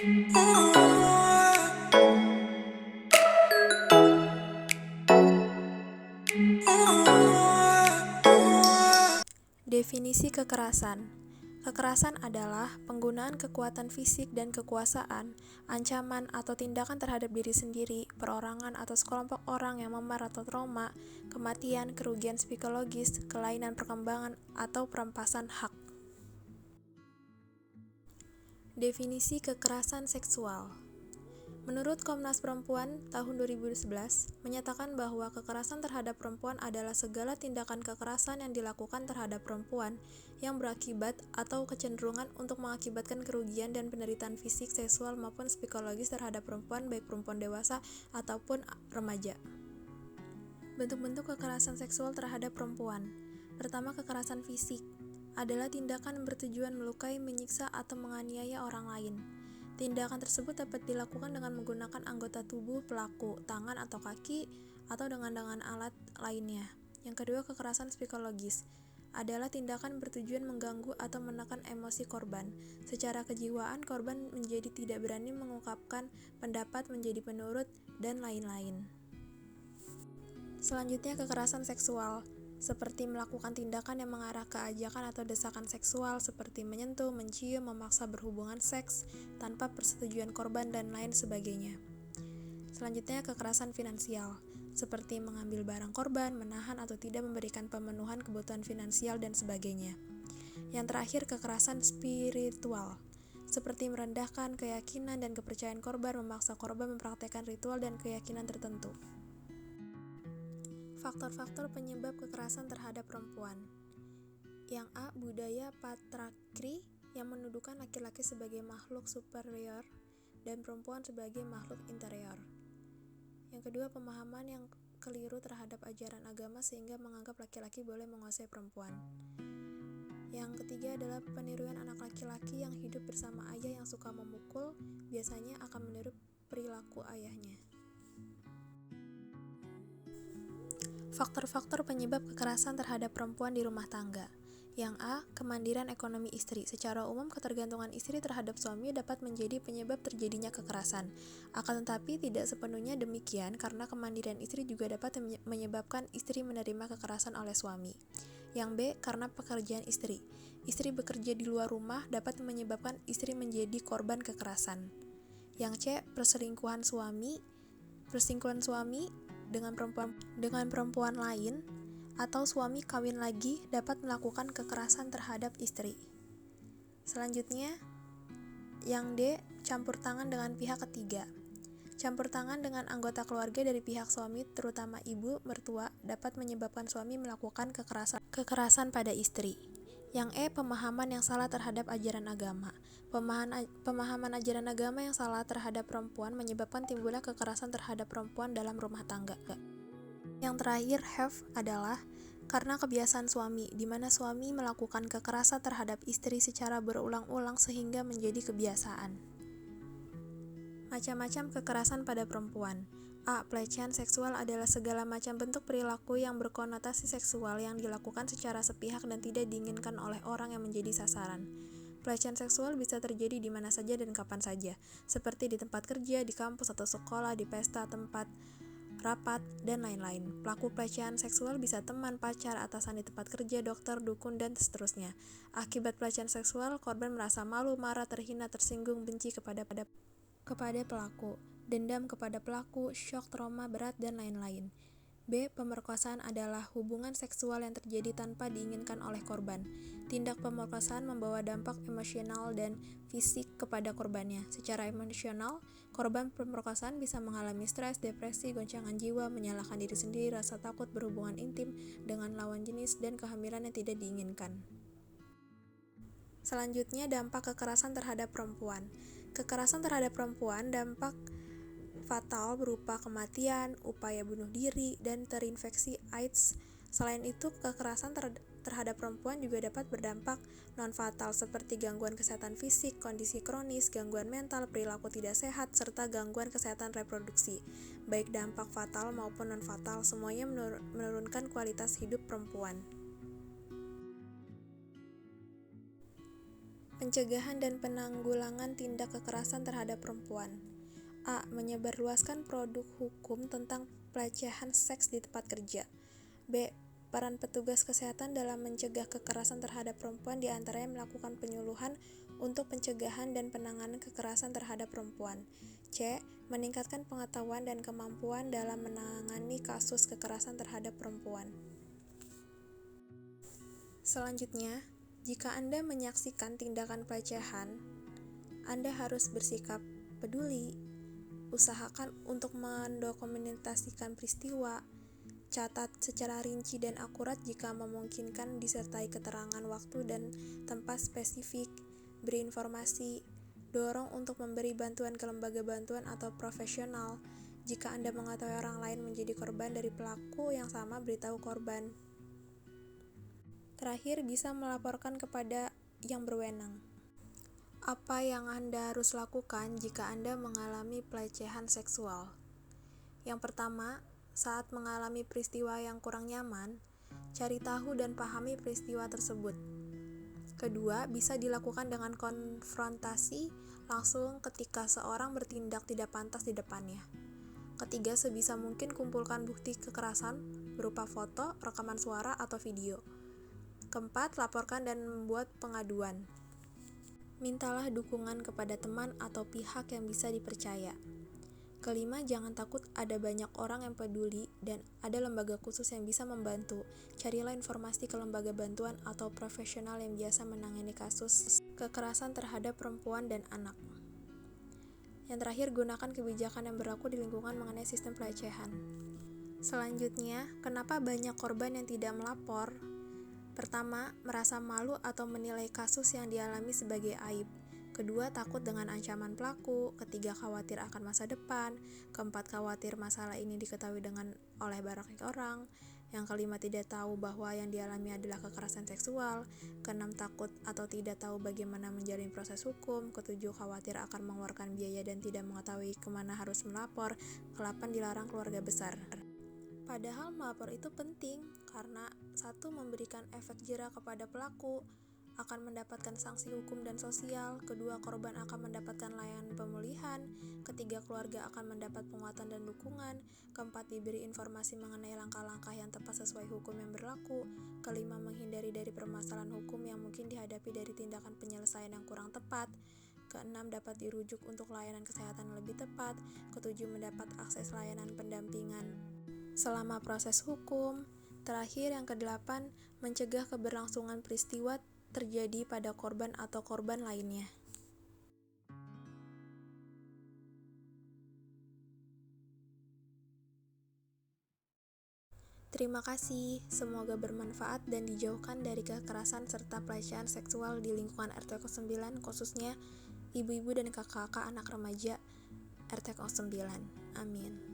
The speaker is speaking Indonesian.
Definisi kekerasan. Kekerasan adalah penggunaan kekuatan fisik dan kekuasaan, ancaman atau tindakan terhadap diri sendiri, perorangan atau sekelompok orang yang memar atau trauma, kematian, kerugian psikologis, kelainan perkembangan, atau perampasan hak. Definisi kekerasan seksual. Menurut Komnas Perempuan tahun 2011, menyatakan bahwa kekerasan terhadap perempuan adalah segala tindakan kekerasan yang dilakukan terhadap perempuan yang berakibat atau kecenderungan untuk mengakibatkan kerugian dan penderitaan fisik, seksual maupun psikologis terhadap perempuan, baik perempuan dewasa ataupun remaja. Bentuk-bentuk kekerasan seksual terhadap perempuan. Pertama, kekerasan fisik adalah tindakan yang bertujuan melukai, menyiksa, atau menganiaya orang lain. Tindakan tersebut dapat dilakukan dengan menggunakan anggota tubuh pelaku, tangan atau kaki, atau dengan alat lainnya. Yang kedua, kekerasan psikologis adalah tindakan bertujuan mengganggu atau menekan emosi korban. Secara kejiwaan, korban menjadi tidak berani mengungkapkan pendapat, menjadi penurut, dan lain-lain. Selanjutnya, kekerasan seksual seperti melakukan tindakan yang mengarah ke ajakan atau desakan seksual seperti menyentuh, mencium, memaksa berhubungan seks tanpa persetujuan korban, dan lain sebagainya. Selanjutnya, kekerasan finansial seperti mengambil barang korban, menahan atau tidak memberikan pemenuhan kebutuhan finansial, dan sebagainya. Yang terakhir, kekerasan spiritual seperti merendahkan keyakinan dan kepercayaan korban, memaksa korban mempraktikkan ritual dan keyakinan tertentu. Faktor-faktor penyebab kekerasan terhadap perempuan. Yang A. Budaya patriarki yang menuduhkan laki-laki sebagai makhluk superior dan perempuan sebagai makhluk interior. Yang kedua, pemahaman yang keliru terhadap ajaran agama sehingga menganggap laki-laki boleh menguasai perempuan. Yang ketiga adalah peniruan anak laki-laki yang hidup bersama ayah yang suka memukul, biasanya akan meniru perilaku ayahnya. Faktor-faktor penyebab kekerasan terhadap perempuan di rumah tangga. Yang A. Kemandiran ekonomi istri. Secara umum, ketergantungan istri terhadap suami dapat menjadi penyebab terjadinya kekerasan. Akan tetapi, tidak sepenuhnya demikian karena kemandirian istri juga dapat menyebabkan istri menerima kekerasan oleh suami. Yang B. Karena pekerjaan istri. Istri bekerja di luar rumah dapat menyebabkan istri menjadi korban kekerasan. Yang C. Perselingkuhan suami dengan perempuan lain, atau suami kawin lagi dapat melakukan kekerasan terhadap istri. Selanjutnya, yang D. Campur tangan dengan pihak ketiga. Campur tangan dengan anggota keluarga dari pihak suami, terutama ibu mertua, dapat menyebabkan suami melakukan kekerasan pada istri. Yang E. Pemahaman yang salah terhadap ajaran agama. Pemahaman ajaran agama yang salah terhadap perempuan menyebabkan timbulnya kekerasan terhadap perempuan dalam rumah tangga. Yang terakhir, Have, adalah karena kebiasaan suami, di mana suami melakukan kekerasan terhadap istri secara berulang-ulang sehingga menjadi kebiasaan. Macam-macam kekerasan pada perempuan. A. Pelecehan seksual adalah segala macam bentuk perilaku yang berkonotasi seksual yang dilakukan secara sepihak dan tidak diinginkan oleh orang yang menjadi sasaran. Pelecehan seksual bisa terjadi di mana saja dan kapan saja, seperti di tempat kerja, di kampus atau sekolah, di pesta, tempat rapat, dan lain-lain. Pelaku pelecehan seksual bisa teman, pacar, atasan di tempat kerja, dokter, dukun, dan seterusnya. Akibat pelecehan seksual, korban merasa malu, marah, terhina, tersinggung, benci kepada pelaku, dendam kepada pelaku, syok, trauma berat, dan lain-lain. B. Pemerkosaan adalah hubungan seksual yang terjadi tanpa diinginkan oleh korban. Tindak pemerkosaan membawa dampak emosional dan fisik kepada korbannya. Secara emosional, korban pemerkosaan bisa mengalami stres, depresi, goncangan jiwa, menyalahkan diri sendiri, rasa takut berhubungan intim dengan lawan jenis, dan kehamilan yang tidak diinginkan. Selanjutnya, dampak kekerasan terhadap perempuan. Kekerasan terhadap perempuan dampak fatal berupa kematian, upaya bunuh diri, dan terinfeksi AIDS. Selain itu, kekerasan terhadap perempuan juga dapat berdampak non-fatal seperti gangguan kesehatan fisik, kondisi kronis, gangguan mental, perilaku tidak sehat, serta gangguan kesehatan reproduksi. Baik dampak fatal maupun non-fatal, semuanya menurunkan kualitas hidup perempuan. Pencegahan dan penanggulangan tindak kekerasan terhadap perempuan. A. Menyebarluaskan produk hukum tentang pelecehan seks di tempat kerja. B. Peran petugas kesehatan dalam mencegah kekerasan terhadap perempuan diantaranya melakukan penyuluhan untuk pencegahan dan penanganan kekerasan terhadap perempuan. C. Meningkatkan pengetahuan dan kemampuan dalam menangani kasus kekerasan terhadap perempuan. Selanjutnya, jika Anda menyaksikan tindakan pelecehan, Anda harus bersikap peduli, usahakan untuk mendokumentasikan peristiwa, catat secara rinci dan akurat jika memungkinkan disertai keterangan waktu dan tempat spesifik, beri informasi, dorong untuk memberi bantuan ke lembaga bantuan atau profesional. Jika Anda mengetahui orang lain menjadi korban dari pelaku yang sama, beritahu korban. Terakhir, bisa melaporkan kepada yang berwenang. Apa yang Anda harus lakukan jika Anda mengalami pelecehan seksual? Yang pertama, saat mengalami peristiwa yang kurang nyaman, cari tahu dan pahami peristiwa tersebut. Kedua, bisa dilakukan dengan konfrontasi langsung ketika seorang bertindak tidak pantas di depannya. Ketiga, sebisa mungkin kumpulkan bukti kekerasan berupa foto, rekaman suara, atau video. Keempat, laporkan dan membuat pengaduan. Mintalah dukungan kepada teman atau pihak yang bisa dipercaya. Kelima, jangan takut, ada banyak orang yang peduli dan ada lembaga khusus yang bisa membantu. Carilah informasi ke lembaga bantuan atau profesional yang biasa menangani kasus kekerasan terhadap perempuan dan anak. Yang terakhir, gunakan kebijakan yang berlaku di lingkungan mengenai sistem pelecehan. Selanjutnya, kenapa banyak korban yang tidak melapor? Pertama, merasa malu atau menilai kasus yang dialami sebagai aib. Kedua, takut dengan ancaman pelaku. Ketiga, khawatir akan masa depan. Keempat, khawatir masalah ini diketahui oleh banyak orang. Yang kelima, tidak tahu bahwa yang dialami adalah kekerasan seksual. Keenam, takut atau tidak tahu bagaimana menjalani proses hukum. Ketujuh, khawatir akan mengeluarkan biaya dan tidak mengetahui kemana harus melapor. Kedelapan, dilarang keluarga besar. Padahal melapor itu penting karena satu, memberikan efek jera kepada pelaku, akan mendapatkan sanksi hukum dan sosial. Kedua, korban akan mendapatkan layanan pemulihan. Ketiga, keluarga akan mendapat penguatan dan dukungan. Keempat, diberi informasi mengenai langkah-langkah yang tepat sesuai hukum yang berlaku. Kelima, menghindari dari permasalahan hukum yang mungkin dihadapi dari tindakan penyelesaian yang kurang tepat. Keenam, dapat dirujuk untuk layanan kesehatan yang lebih tepat. Ketujuh, mendapat akses layanan pendampingan selama proses hukum. Terakhir, yang kedelapan, mencegah keberlangsungan peristiwa terjadi pada korban atau korban lainnya. Terima kasih, semoga bermanfaat dan dijauhkan dari kekerasan serta pelecehan seksual di lingkungan RT 09, khususnya ibu-ibu dan kakak-kakak anak remaja RT 09. Amin.